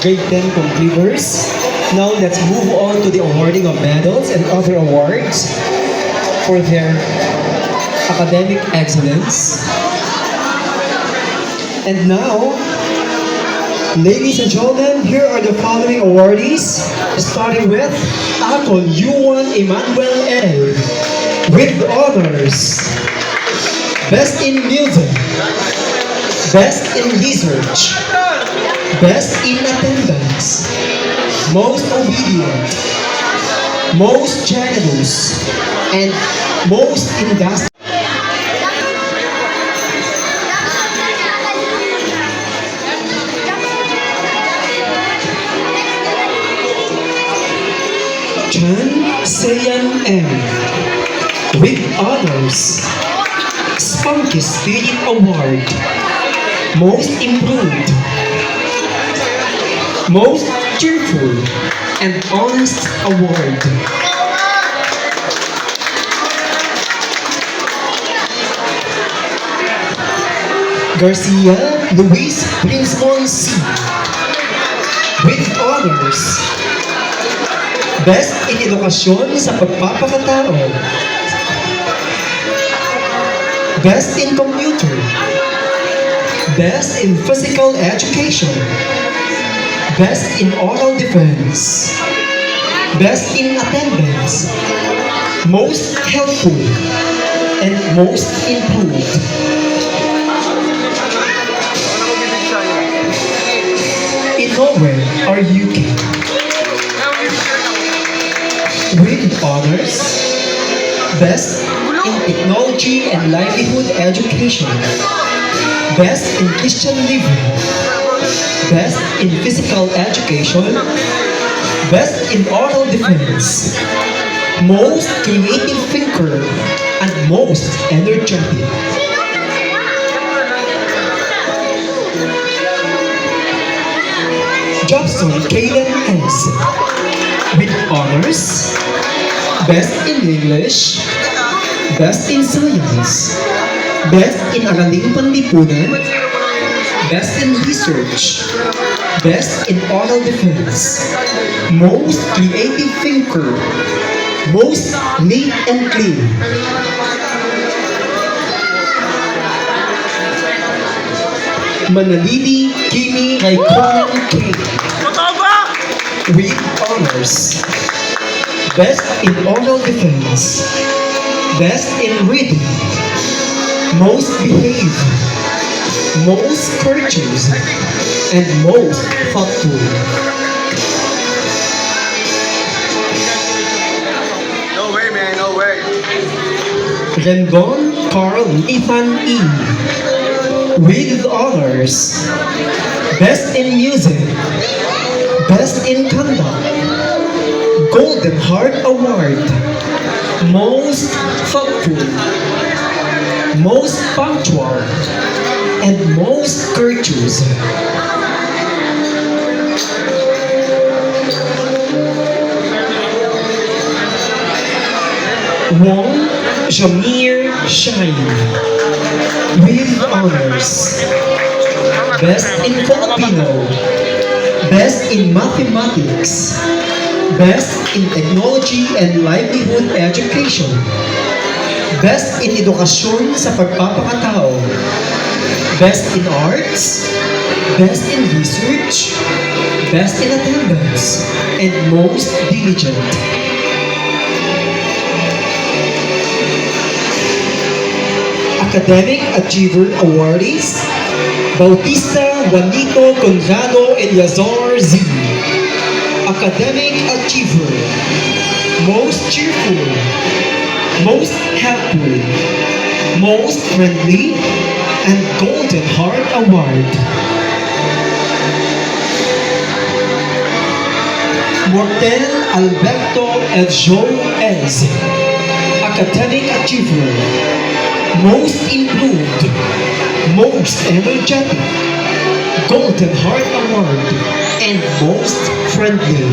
grade 10 completers. Now let's move on to the awarding of medals and other awards for their academic excellence. And now, ladies and gentlemen, here are the following awardees, starting with Akon Yuan Emmanuel L. with honors. Best in music, best in research, best in attendance, most obedient, most generous, and most industrious. Chan Sayan M. with honors. Spunky Spirit Award. Most improved. Most cheerful and honest award. Garcia Luis Brinsmon C. with honors. Best in Edukasyon sa Pagpapakatao. Best in Computer. Best in Physical Education. Best in Oral Defense. Best in Attendance. Most helpful and most improved. In nowhere are you with honors, best in technology and livelihood education, best in Christian living, best in physical education, best in oral defense, most creative thinker, and most energetic. Jobson Kaylen S. with honors, best in English, best in science, best in Araling Panlipunan, best in research, best in oral defense, most creative thinker, most neat and clean. Manalili Kimi Raikkonen K. with honors. Best in oral defense, best in reading, most behaved, most courteous, and most thoughtful. No way, man, no way. Rendon Carl Ethan E. with honors. Best in music, best in conduct, Golden Heart Award, most thoughtful, most punctual, and most courteous. Wong Jamir Shine with honors. Best in Filipino, best in mathematics, best in technology and livelihood education, best in edukasyon sa pagpapakatao, best in arts, best in research, best in attendance, and most diligent. Academic Achiever Awardees, Bautista Juanito Conrado Eliazar Z. Academic Achiever, most cheerful, most helpful, most friendly, and Golden Heart Award. Mortel Alberto Eljo Ez. Academic Achiever, most improved, most energetic, Golden Heart Award, and most friendly.